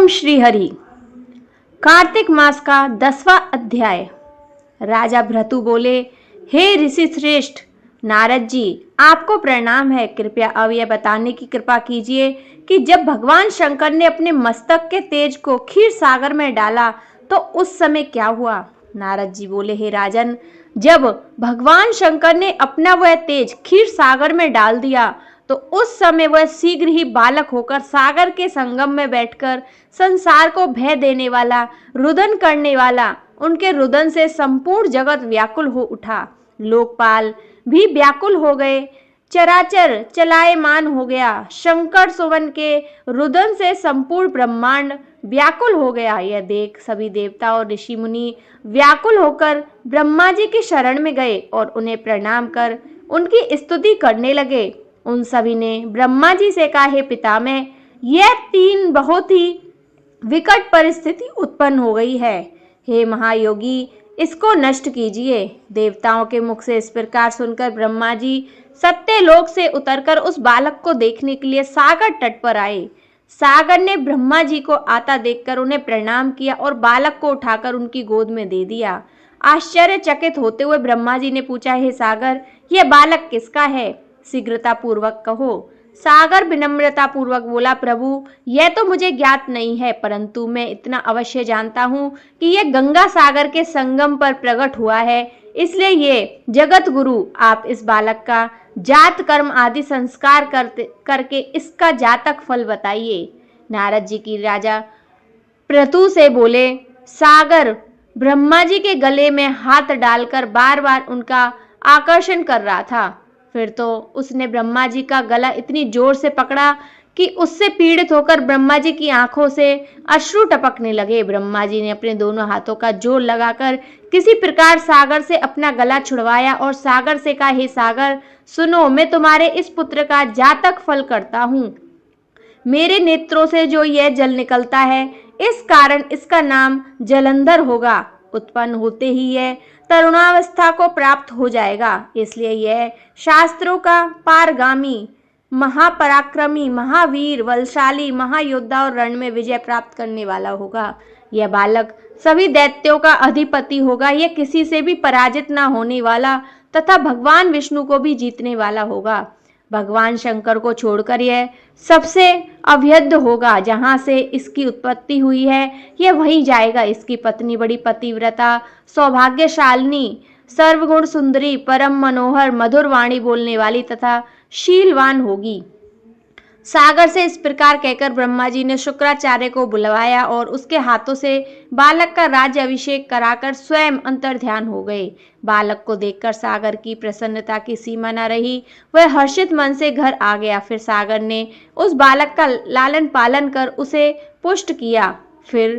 ओम श्री हरि। कार्तिक मास का 10वां अध्याय। राजा भृतु बोले, हे ऋषि श्रेष्ठ नारद जी, आपको प्रणाम है। कृपया अब यह बताने की कृपा कीजिए कि जब भगवान शंकर ने अपने मस्तक के तेज को क्षीर सागर में डाला तो उस समय क्या हुआ। नारद जी बोले, हे राजन, जब भगवान शंकर ने अपना वह तेज क्षीर सागर में डाल दिया तो उस समय वह शीघ्र ही बालक होकर सागर के संगम में बैठकर संसार को भय देने वाला, रुदन करने वाला, उनके रुदन से संपूर्ण जगत व्याकुल हो उठा। लोकपाल भी व्याकुल हो गए, चराचर चलायमान हो गया। शंकर सुवन के रुदन से संपूर्ण ब्रह्मांड व्याकुल हो गया। यह देख सभी देवता और ऋषि मुनि व्याकुल होकर ब्रह्मा जी की शरण में गए और उन्हें प्रणाम कर उनकी स्तुति करने लगे। उन सभी ने ब्रह्मा जी से कहा, हे पितामह, यह तीन बहुत ही विकट परिस्थिति उत्पन्न हो गई है। हे महायोगी, इसको नष्ट कीजिए। देवताओं के मुख से इस प्रकार सुनकर ब्रह्मा जी सत्यलोक से उतरकर उस बालक को देखने के लिए सागर तट पर आए। सागर ने ब्रह्मा जी को आता देखकर उन्हें प्रणाम किया और बालक को उठाकर उनकी गोद में दे दिया। आश्चर्यचकित होते हुए ब्रह्मा जी ने पूछा, हे सागर, यह बालक किसका है? शीघ्रता पूर्वक कहो। सागर विनम्रता पूर्वक बोला, प्रभु, यह तो मुझे ज्ञात नहीं है, परंतु मैं इतना अवश्य जानता हूँ कि यह गंगा सागर के संगम पर प्रकट हुआ है। इसलिए ये जगत गुरु, आप इस बालक का जात कर्म आदि संस्कार करके इसका जातक फल बताइए। नारद जी की राजा प्रतु से बोले, सागर ब्रह्मा जी के गले में हाथ डालकर बार बार उनका आकर्षण कर रहा था। फिर तो उसने ब्रह्मा जी का गला इतनी जोर से पकड़ा कि उससे पीड़ित होकर ब्रह्मा जी की आंखों से अश्रु टपकने लगे। ब्रह्मा जी ने अपने दोनों हाथों का जोर लगाकर किसी प्रकार सागर से अपना गला छुड़वाया और सागर से कहा, हे सागर, सुनो, मैं तुम्हारे इस पुत्र का जातक फल करता हूँ। मेरे नेत्रों से जो यह जल निकलता है, इस कारण इसका नाम जलंधर होगा। उत्पन्न होते ही यह तरुणावस्था को प्राप्त हो जाएगा। इसलिए यह शास्त्रों का पारगामी, महापराक्रमी, महावीर, बलशाली, महायोद्धा और रण में विजय प्राप्त करने वाला होगा। यह बालक सभी दैत्यों का अधिपति होगा। यह किसी से भी पराजित न होने वाला तथा भगवान विष्णु को भी जीतने वाला होगा। भगवान शंकर को छोड़कर यह सबसे अभेद्य होगा। जहाँ से इसकी उत्पत्ति हुई है यह वहीं जाएगा। इसकी पत्नी बड़ी पतिव्रता, सौभाग्यशालिनी, सर्वगुण सुंदरी, परम मनोहर, मधुर वाणी बोलने वाली तथा शीलवान होगी। सागर से इस प्रकार कहकर ब्रह्मा जी ने शुक्राचार्य को बुलवाया और उसके हाथों से बालक का राज्य अभिषेक कराकर स्वयं अंतर्ध्यान हो गए। बालक को देखकर सागर की प्रसन्नता की सीमा न रही। वह हर्षित मन से घर आ गया। फिर सागर ने उस बालक का लालन पालन कर उसे पुष्ट किया। फिर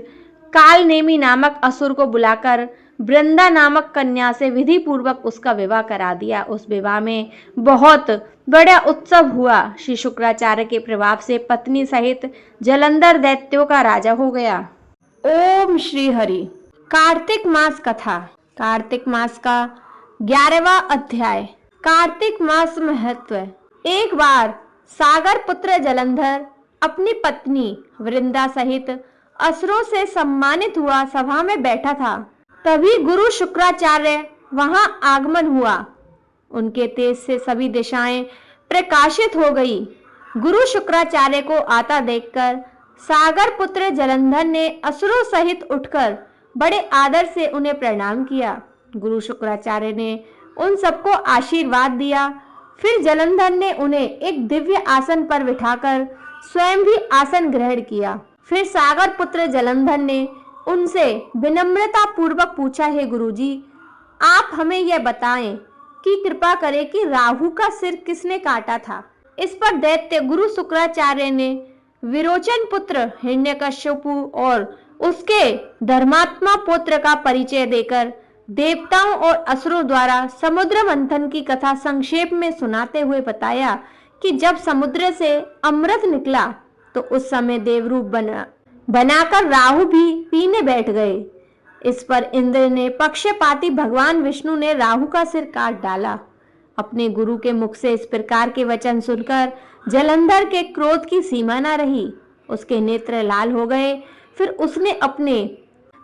कालनेमी नामक असुर को बुलाकर वृंदा नामक कन्या से विधि पूर्वक उसका विवाह करा दिया। उस विवाह में बहुत बड़ा उत्सव हुआ। श्री शुक्राचार्य के प्रभाव से पत्नी सहित जलंधर दैत्यों का राजा हो गया। ओम श्री हरि। कार्तिक मास कथा। कार्तिक मास का 11वां अध्याय। कार्तिक मास महत्व। एक बार सागर पुत्र जलंधर अपनी पत्नी वृंदा सहित असुरों से सम्मानित हुआ सभा में बैठा था। तभी गुरु शुक्राचार्य वहां आगमन हुआ। उनके तेज से सभी दिशाएं प्रकाशित हो गई। गुरु शुक्राचार्य को आता देखकर सागर पुत्र जलंधर ने असुरों सहित उठकर बड़े आदर से उन्हें प्रणाम किया। गुरु शुक्राचार्य ने उन सबको आशीर्वाद दिया। फिर जलंधर ने उन्हें एक दिव्य आसन पर बिठाकर स्वयं भी आसन ग्रहण किया। फिर सागर पुत्र जलंधर ने उनसे विनम्रता पूर्वक पूछा, हे गुरुजी, आप हमें यह बताएं कि कृपा करें कि राहु का सिर किसने काटा था। इस पर दैत्य गुरु शुक्राचार्य ने विरोचन पुत्र हिरण्यकश्यपु और उसके धर्मात्मा पुत्र का परिचय देकर देवताओं और असुरों द्वारा समुद्र मंथन की कथा संक्षेप में सुनाते हुए बताया कि जब समुद्र से अमृत निकला तो उस समय देवरूप बनाकर राहु भी पीने बैठ गए। इस पर इंद्र ने पक्षपाती भगवान विष्णु ने राहु का सिर काट डाला। अपने गुरु के मुख से इस प्रकार के वचन सुनकर जलंधर के क्रोध की सीमा न रही। उसके नेत्र लाल हो गए। फिर उसने अपने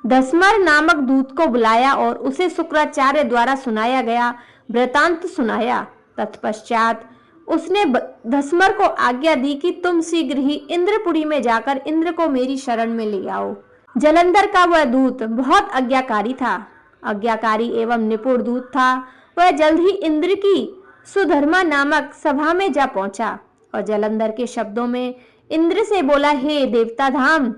धस्मर नामक दूत को बुलाया और उसे शुक्राचार्य द्वारा सुनाया गया वृतांत सुनाया। तत्पश्चात उसने धस्मर को आज्ञा दी कि तुम शीघ्र ही इंद्रपुरी में जाकर इंद्र को मेरी शरण में ले आओ। जलंधर का वह दूत बहुत आज्ञाकारी था, आज्ञाकारी एवं निपुण दूत था। वह जल्द ही इंद्र की सुधर्मा नामक सभा में जा पहुंचा और जलंधर के शब्दों में इंद्र से बोला, हे देवता धाम,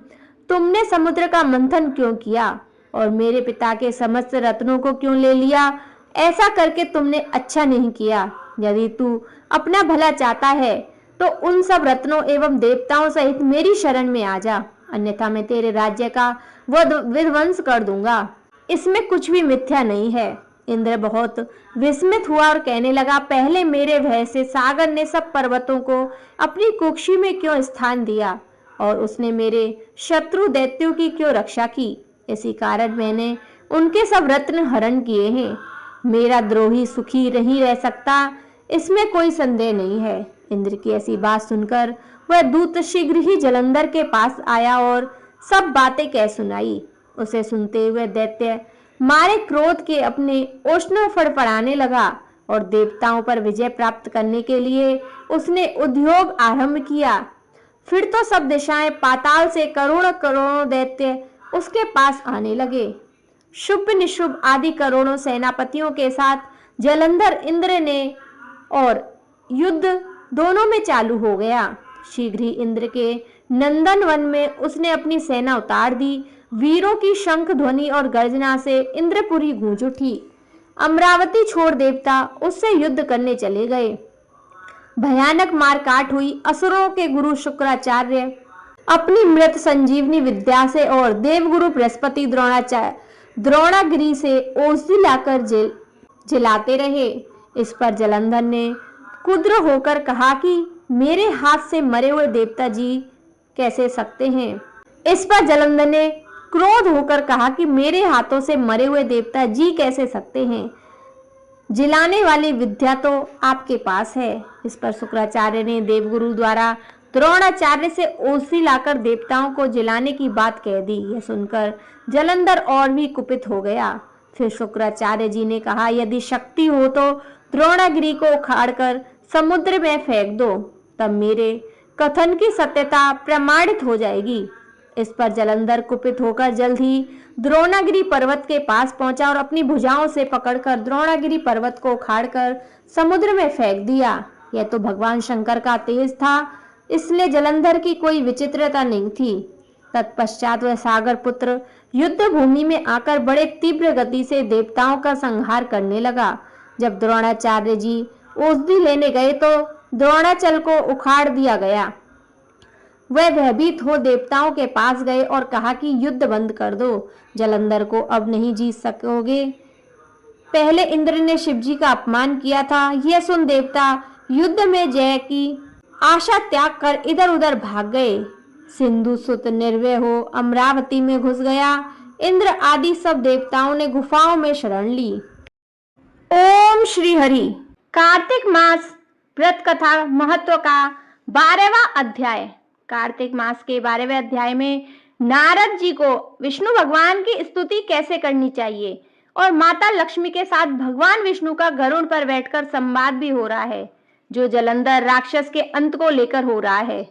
तुमने समुद्र का मंथन क्यों किया और मेरे पिता के समस्त रत्नों को क्यों ले लिया? ऐसा करके तुमने अच्छा नहीं किया। यदि तू अपना भला चाहता है तो उन सब रत्नों एवं देवताओं सहित मेरी शरण में आ जा, अन्यथा मैं तेरे राज्य का विध्वंस कर दूंगा। इसमें कुछ भी मिथ्या नहीं है। इंद्र बहुत विस्मित हुआ और कहने लगा, पहले मेरे भय से सागर ने सब पर्वतों को अपनी कुक्षी में क्यों स्थान दिया और उसने मेरे शत्रु दैत्यों की क्यों रक्षा की? इसी कारण मैंने उनके सब रत्न हरण किए हैं। मेरा द्रोही सुखी नहीं रह सकता, इसमें कोई संदेह नहीं है। इंद्र की ऐसी बात सुनकर वह दूत शीघ्र ही जलंधर के पास आया और सब बातें कह सुनाई। उसे सुनते हुए दैत्य मारे क्रोध के अपने ओष्ण फड़फड़ाने लगा और देवताओं पर विजय प्राप्त करने के लिए उसने उद्योग आरंभ किया। फिर तो सब दिशाएं पाताल से करोड़ों करोड़ों दैत्य उसके पास आने लगे। शुभ निशुभ आदि करोड़ों सेनापतियों के साथ जलंधर इंद्र ने और युद्ध दोनों में चालू हो गया। शीघ्र ही इंद्र के नंदन वन में उसने अपनी सेना उतार दी। वीरों की शंख ध्वनि और गर्जना से इंद्रपुरी गूंज उठी। अमरावती छोड़ देवता उससे युद्ध करने चले गए। भयानक मारकाट हुई। असुरों के गुरु शुक्राचार्य अपनी मृत संजीवनी विद्या से और देवगुरु बृहस्पति द्रोणागिरी से औषधि लाकर जिलाते रहे। इस पर जलंधर ने क्रुद्ध होकर कहा कि मेरे हाथ से मरे हुए देवता जी कैसे सकते हैं? इस पर जलंधर ने क्रोध होकर कहा कि मेरे हाथों से मरे हुए देवता जी कैसे सकते हैं? जिलाने वाली विद्या तो आपके पास है। इस पर शुक्राचार्य ने देवगुरु द्वारा द्रोणाचार्य से औषधि लाकर देवताओं को जिलाने की बात कह दी। यह सुनकर जलंधर और भी कुपित हो गया। फिर शुक्राचार्य जी ने कहा, यदि शक्ति हो तो द्रोणागिरी को उखाड़कर समुद्र में फेंक दो, तब मेरे कथन की सत्यता प्रमाणित हो जाएगी। इस पर जलंधर कुपित होकर जल्द ही द्रोणागिरी पर्वत के पास पहुंचा और अपनी भुजाओं से पकड़कर द्रोणागिरी पर्वत को उखाड़कर समुद्र में फेंक दिया। यह तो भगवान शंकर का तेज था, इसलिए जलंधर की कोई विचित्रता नहीं थी। तत्पश्चात वह सागर पुत्र युद्ध भूमि में आकर बड़े तीव्र गति से देवताओं का संहार करने लगा। जब द्रोणाचार्य जी औषधि लेने गए तो द्रोणाचल को उखाड़ दिया गया। वह भयभीत हो देवताओं के पास गए और कहा कि युद्ध बंद कर दो, जलंधर को अब नहीं जीत सकोगे। पहले इंद्र ने शिवजी का अपमान किया था। यह सुन देवता युद्ध में जय की आशा त्याग कर इधर उधर भाग गए। सिंधु सुत निर्भय हो अमरावती में घुस गया। इंद्र आदि सब देवताओं ने गुफाओं में शरण ली। ओम श्री हरि। कार्तिक मास व्रत कथा महत्व का 12वां अध्याय। कार्तिक मास के 12वें अध्याय में नारद जी को विष्णु भगवान की स्तुति कैसे करनी चाहिए और माता लक्ष्मी के साथ भगवान विष्णु का गरुड़ पर बैठकर संवाद भी हो रहा है, जो जलंधर राक्षस के अंत को लेकर हो रहा है।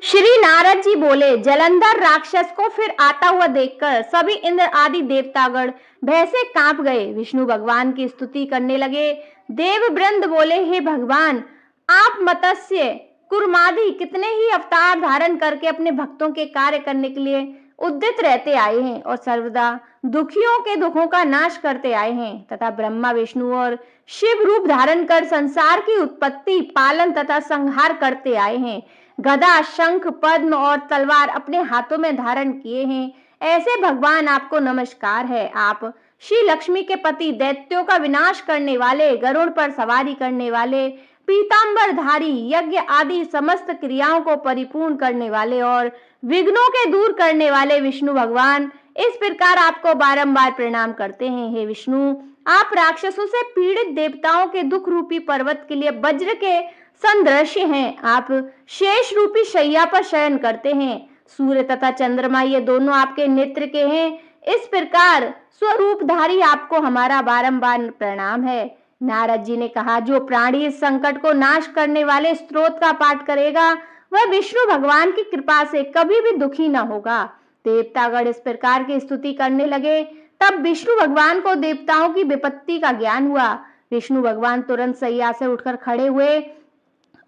श्री नारद जी बोले, जलंधर राक्षस को फिर आता हुआ देखकर सभी इंद्र आदि देवतागण भय से कांप गए। विष्णु भगवान की स्तुति करने लगे। देव वृंद बोले, हे भगवान, आप मत्स्य कुर्मादि कितने ही अवतार धारण करके अपने भक्तों के कार्य करने के लिए उद्यत रहते आए हैं और सर्वदा दुखियों के दुखों का नाश करते आए हैं तथा ब्रह्मा विष्णु और शिव रूप धारण कर संसार की उत्पत्ति, पालन तथा संहार करते आए हैं। गदा, शंख, पद्म और तलवार अपने हाथों में धारण किए हैं। ऐसे भगवान आपको नमस्कार है। आप श्री लक्ष्मी के पति, दैत्यों का विनाश करने वाले, गरुड़ पर सवारी करने वाले, पीतांबरधारी, यज्ञ आदि समस्त क्रियाओं को परिपूर्ण करने वाले और विघ्नों के दूर करने वाले विष्णु भगवान इस प्रकार आपको बारंबार प्रणाम करते हैं। हे विष्णु, आप राक्षसों से पीड़ित देवताओं के दुख रूपी पर्वत के लिए वज्र के संदृश्य हैं। आप शेष रूपी शैया पर शयन करते हैं। सूर्य तथा चंद्रमा ये दोनों आपके नेत्र के हैं। इस प्रकार स्वरूपधारी आपको हमारा बारंबार प्रणाम है। नारद जी ने कहा, जो प्राणी इस संकट को नाश करने वाले स्तोत्र का पाठ करेगा वह विष्णु भगवान की कृपा से कभी भी दुखी न होगा। देवतागण इस प्रकार की स्तुति करने लगे। तब विष्णु भगवान को देवताओं की विपत्ति का ज्ञान हुआ। विष्णु भगवान तुरंत सैया से उठकर खड़े हुए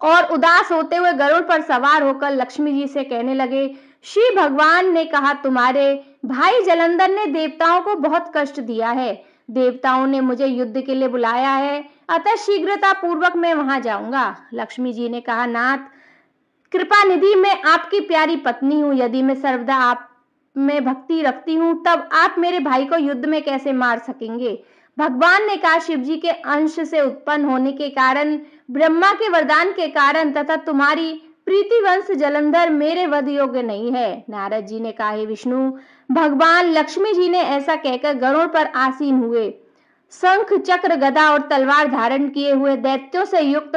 और उदास होते हुए गरुड़ पर सवार होकर लक्ष्मी जी से कहने लगे, श्री भगवान ने कहा, तुम्हारे भाई जलंधर ने देवताओं को बहुत कष्ट दिया है। देवताओं ने मुझे युद्ध के लिए बुलाया है, अतः शीघ्रता पूर्वक मैं वहां जाऊंगा। लक्ष्मी जी ने कहा, नाथ कृपा निधि, मैं आपकी प्यारी पत्नी हूँ। यदि मैं सर्वदा आप में भक्ति रखती हूँ तब आप मेरे भाई को युद्ध में कैसे मार सकेंगे। भगवान ने कहा, शिव जी के अंश से उत्पन्न होने के कारण, ब्रह्मा के वरदान के कारण तथा तुम्हारी प्रीति वंश जलंधर मेरे वध योग्य नहीं है। नारद जी ने कहा, हे विष्णु भगवान। लक्ष्मी जी ने ऐसा कहकर गरुड़ पर आसीन हुए, शंख चक्र गदा और तलवार धारण किए हुए दैत्यों से युक्त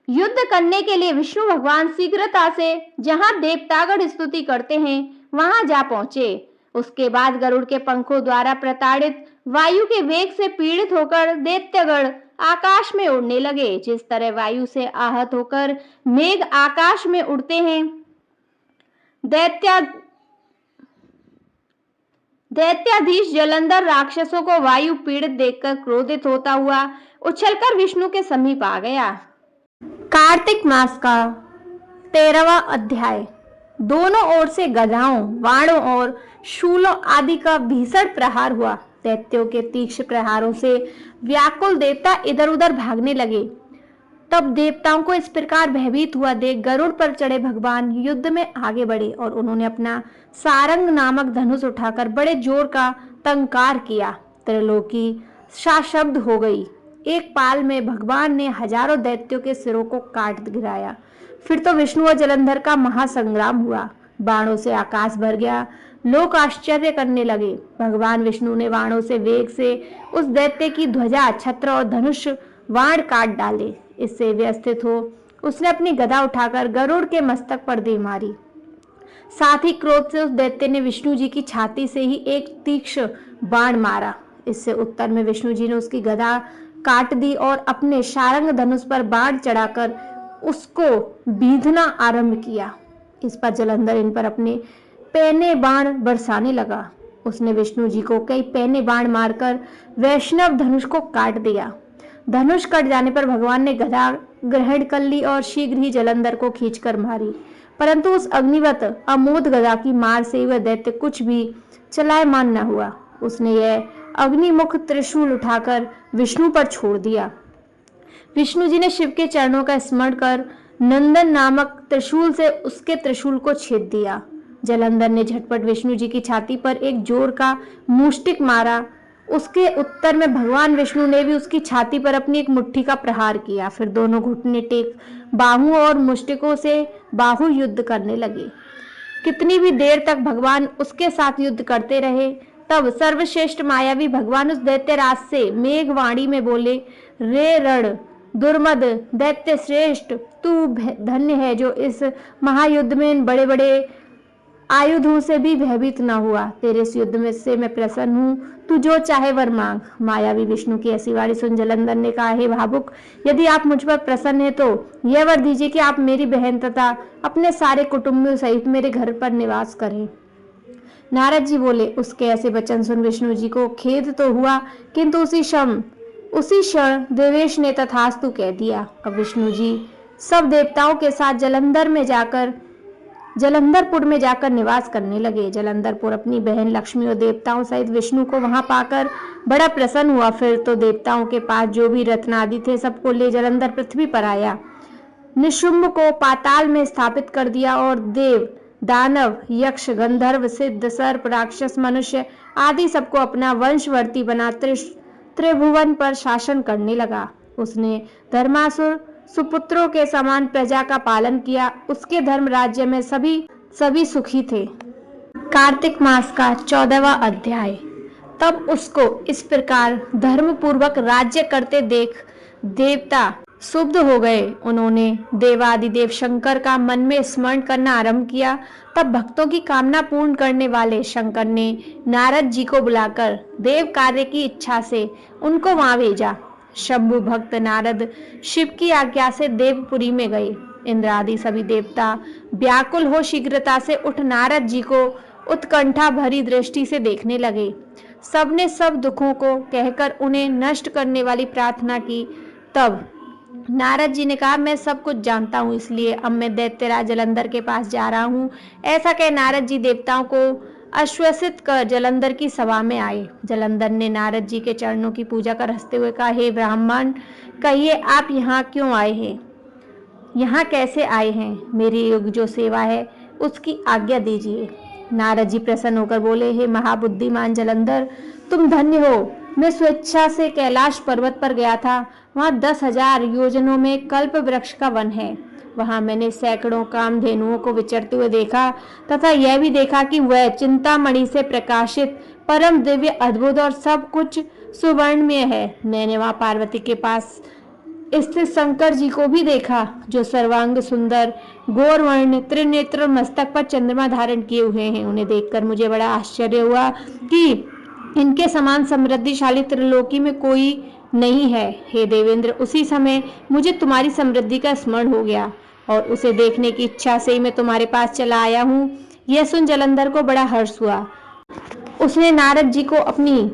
युद्ध करने के लिए विष्णु भगवान शीघ्रता से जहां देवतागण स्तुति करते हैं वहां जा पहुंचे। उसके बाद गरुड़ के पंखों द्वारा प्रताड़ित वायु के वेग से पीड़ित होकर दैत्यगण आकाश में उड़ने लगे। जिस तरह वायु से आहत होकर मेघ आकाश में उड़ते हैं, दैत्याधीश जलंधर राक्षसों को वायु पीड़ित देखकर क्रोधित होता हुआ उछलकर विष्णु के समीप आ गया। कार्तिक मास का 13वां अध्याय। दोनों ओर से गदाओं, वाणों और शूलों आदि का भीषण प्रहार हुआ। दैत्यों के तीक्ष्ण प्रहारों से व्याकुल देवता इधर उधर भागने लगे। तब देवताओं को इस प्रकार भयभीत हुआ देख गरुड़ पर चढ़े भगवान युद्ध में आगे बढ़े और उन्होंने अपना सारंग नामक धनुष उठाकर बड़े जोर का टंकार किया। त्रिलोकी सशब्द हो गई। एक पाल में भगवान ने हजारों दैत्यों के सिरों को काट गिराया। फिर तो विष्णु और जलंधर का महासंग्राम हुआ। बाणों से आकाश भर गया। लोग आश्चर्य करने लगे। भगवान विष्णु ने बाणों से वेग से उस दैत्य की ध्वजा, छत्र और धनुष बाण काट डाले। इससे व्यवस्थित हो उसने अपनी गदा उठाकर गरुड़ के मस्तक पर दे मारी। साथ ही क्रोध से उस दैत्य ने विष्णु जी की छाती से ही एक तीक्ष्ण बाण मारा। इससे उत्तर में विष्णु जी ने उसकी गदा काट दी और अपने सारंग धनुष पर बाण चढ़ाकर उसको बीधना आरंभ किया। इस पर जलंधर इन पर अपने पैने बाण बरसाने लगा। उसने विष्णु जी को कई पैने बाण मारकर वैष्णव धनुष को काट दिया। धनुष कट जाने पर भगवान ने गदा ग्रहण कर ली और शीघ्र ही जलंधर को खींचकर मारी। परंतु उस अग्निवत अमोद गदा की मार से वह दैत्य कुछ भी चलायमान न हुआ। उसने यह अग्निमुख त्रिशूल उठाकर विष्णु पर छोड़ दिया। विष्णु जी ने शिव के चरणों का स्मरण कर नंदन नामक त्रिशूल से उसके त्रिशूल को छेद दिया। जलंधर ने झटपट विष्णु जी की छाती पर एक जोर का मुष्टिक मारा। उसके उत्तर में भगवान विष्णु ने भी उसकी छाती पर अपनी एक मुट्ठी का प्रहार किया। फिर दोनों घुटने टेक बाहुओं और मुष्टिकों से बाहु युद्ध करने लगे। कितनी भी देर तक भगवान उसके साथ युद्ध करते रहे। तब सर्वश्रेष्ठ मायावी भगवान उस दैत्यराज से मेघवाणी में बोले, रे रण दुर्मद दैत्य श्रेष्ठ, तू धन्य है जो इस महायुद्ध में इन बड़े बड़े आयुधों से भी भयभीत न हुआ। तेरे इस युद्ध में से मैं प्रसन्न हूँ। तू जो चाहे वर मांग। मायावी विष्णु की ऐसी वाणी सुन जलंधर ने कहा, हे भावुक, यदि आप मुझ पर प्रसन्न हैं तो यह वर दीजिए कि आप मेरी बहन तथा अपने सारे कुटुंबियों सहित मेरे घर पर निवास करें। नारद जी बोले, उसके ऐसे वचन सुन विष्णु जी को खेद तो हुआ, किंतु उसी क्षण देवेश ने तथास्तु कह दिया। अब विष्णु जी सब देवताओं के साथ जलंधरपुर में जाकर निवास करने लगे। जलंधरपुर अपनी बहन लक्ष्मी और देवताओं सहित विष्णु को वहां पाकर बड़ा प्रसन्न हुआ। फिर तो देवताओं के पास जो भी रत्न आदि थे सबको ले जलंधर पृथ्वी पर आया। निशुंभ को पाताल में स्थापित कर दिया और देव, दानव, यक्ष, गंधर्व, सिद्ध, सर्प, राक्षस, मनुष्य आदि सबको अपना वंशवर्ती बना त्रिभुवन पर शासन करने लगा। उसने धर्मासुर सुपुत्रों के समान प्रजा का पालन किया। उसके धर्म राज्य में सभी सुखी थे। कार्तिक मास का 14वां अध्याय। तब उसको इस प्रकार धर्म पूर्वक राज्य करते देख देवता स्तब्ध हो गए। उन्होंने देवादिदेव शंकर का मन में स्मरण करना आरंभ किया। तब भक्तों की कामना पूर्ण करने वाले शंकर ने नारद जी को बुलाकर देव कार्य की इच्छा से उनको वहां भेजा। शंभु भक्त नारद शिव की आज्ञा से देवपुरी में गए। इंद्र आदि सभी देवता व्याकुल हो शीघ्रता से उठ नारद जी को उत्कंठा भरी दृष्टि से देखने लगे। सबने सब दुखों को कहकर उन्हें नष्ट करने वाली प्रार्थना की। तब नारद जी ने कहा, मैं सब कुछ जानता हूँ, इसलिए अब मैं दैत्यराज जलंधर के पास जा रहा हूँ। ऐसा कह नारद जी देवताओं को आश्वासित कर जलंधर की सभा में आए। जलंधर ने नारद जी के चरणों की पूजा कर हंसते हुए कहा, हे ब्राह्मण, कहिए आप यहाँ क्यों आए हैं? यहाँ कैसे आए हैं? मेरी युग जो सेवा है उसकी आज्ञा दीजिए। नारद जी प्रसन्न होकर बोले, हे महाबुद्धिमान जलंधर, तुम धन्य हो। मैं स्वेच्छा से कैलाश पर्वत पर गया था। वहाँ 10,000 योजनों में कल्प वृक्ष का वन है। वहाँ मैंने सैकड़ों कामधेनुओं को विचरते हुए देखा तथा यह भी देखा कि वह चिंतामणि से प्रकाशित परम दिव्य अद्भुत और सब कुछ सुवर्ण में है। मैंने वहाँ पार्वती के पास स्थित शंकर जी को भी देखा, जो सर्वांग सुंदर गौरवर्ण त्रिनेत्र मस्तक पर चंद्रमा धारण किए हुए हैं। उन्हें देखकर मुझे बड़ा आश्चर्य हुआ कि इनके समान समृद्धिशाली त्रिलोकी में कोई नहीं है। हे देवेंद्र, उसी समय मुझे तुम्हारी समृद्धि का स्मरण हो गया और उसे देखने की इच्छा से ही मैं तुम्हारे पास चला आया हूँ। यह सुन जलंधर को बड़ा हर्ष हुआ। उसने नारद जी को अपनी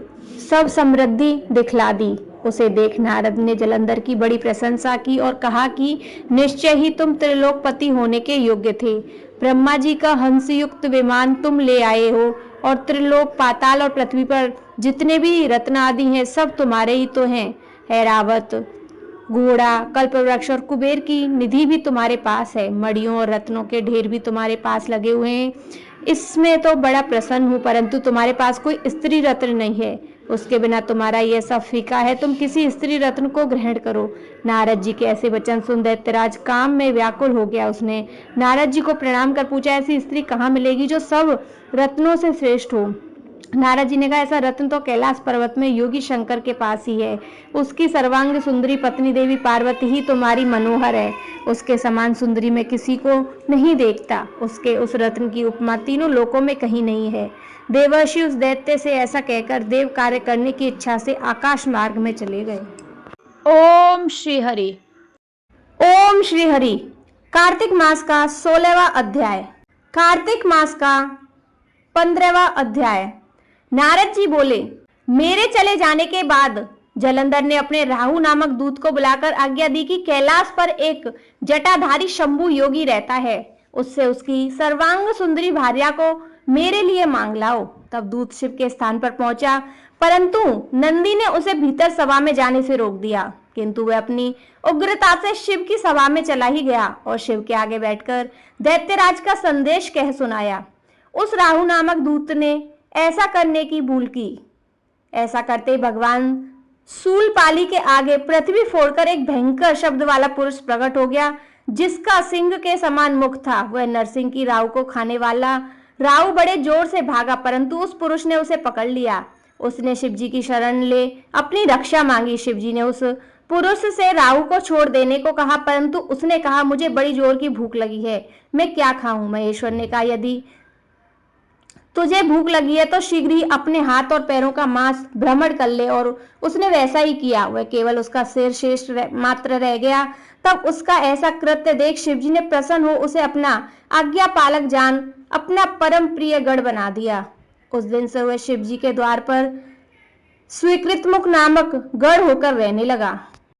सब समृद्धि दिखला दी। उसे देख नारद ने जलंधर की बड़ी प्रशंसा की और कहा कि निश्चय ही तुम त्रिलोकपति होने के योग्य थे। ब्रह्मा जी का हंसयुक्त विमान तुम ले आए हो और त्रिलोक, पाताल और पृथ्वी पर जितने भी रत्न आदि हैं सब तुम्हारे ही तो हैं। ऐरावत, घोड़ा, कल्पवृक्ष और कुबेर की निधि भी तुम्हारे पास है। मड़ियों और रत्नों के ढेर भी तुम्हारे पास लगे हुए हैं। इसमें तो बड़ा प्रसन्न हूँ, परंतु तुम्हारे पास कोई स्त्री रत्न नहीं है। उसके बिना तुम्हारा यह सब फीका है। तुम किसी स्त्री रत्न को ग्रहण करो। नारद जी के ऐसे वचन सुन दैत्यराज काम में व्याकुल हो गया। उसने नारद जी को प्रणाम कर पूछा, ऐसी स्त्री कहाँ मिलेगी जो सब रत्नों से श्रेष्ठ हो? नारद जी ने कहा, ऐसा रत्न तो कैलाश पर्वत में योगी शंकर के पास ही है। उसकी सर्वांग सुंदरी पत्नी देवी पार्वती ही तुम्हारी मनोहर है। उसके समान सुंदरी में किसी को नहीं देखता। उसके उस रत्न की उपमा तीनों लोकों में कहीं नहीं है। देवर्षि उस दैत्य से ऐसा कहकर देव कार्य करने की इच्छा से आकाश मार्ग में चले गए। ओम श्री हरि। ओम श्री हरि। कार्तिक मास का 16वां अध्याय। कार्तिक मास का 15वां अध्याय। नारद जी बोले, मेरे चले जाने के बाद जलंधर ने अपने राहु नामक दूत को बुलाकर आज्ञा दी कि कैलाश पर एक जटाधारी शंभु योगी रहता है, उससे उसकी सर्वांग सुंदरी भार्या को मेरे लिए मांग लाओ। तब दूत शिव के स्थान पर पहुंचा, परंतु नंदी ने उसे भीतर सभा में जाने से रोक दिया। किंतु वह अपनी उग्रता से शिव की सभा में चला ही गया और शिव के आगे बैठकर दैत्यराज का संदेश कह सुनाया। उस राहु नामक दूत ने ऐसा करने की भूल की। ऐसा करते भगवान शूलपाली के आगे पृथ्वी फोड़कर एक भयंकर शब्द वाला पुरुष प्रकट हो गया, जिसका सिंह के समान मुख था। वह नरसिंह की राहु को खाने वाला राहु बड़े जोर से भागा, परंतु उस पुरुष ने उसे पकड़ लिया। उसने शिवजी की शरण ले अपनी रक्षा मांगी। शिवजी ने उस पुरुष से राहु को छोड़ देने को कहा, परंतु उसने कहा, मुझे बड़ी जोर की भूख लगी है, मैं क्या खाऊं? महेश्वर ने कहा, यदि तुझे भूख लगी है तो शीघ्र ही अपने हाथ और पैरों का मांस भ्रमण कर ले। और उसने वैसा ही किया। वह केवल उसका सिर शेष मात्र रह गया। तब उसका ऐसा कृत्य देख शिवजी ने प्रसन्न हो उसे अपना आज्ञा पालक जान अपना परम प्रिय गढ़ बना दिया। उस दिन से वह शिवजी के द्वार पर स्वीकृत मुख नामक गढ़ होकर रहने लगा।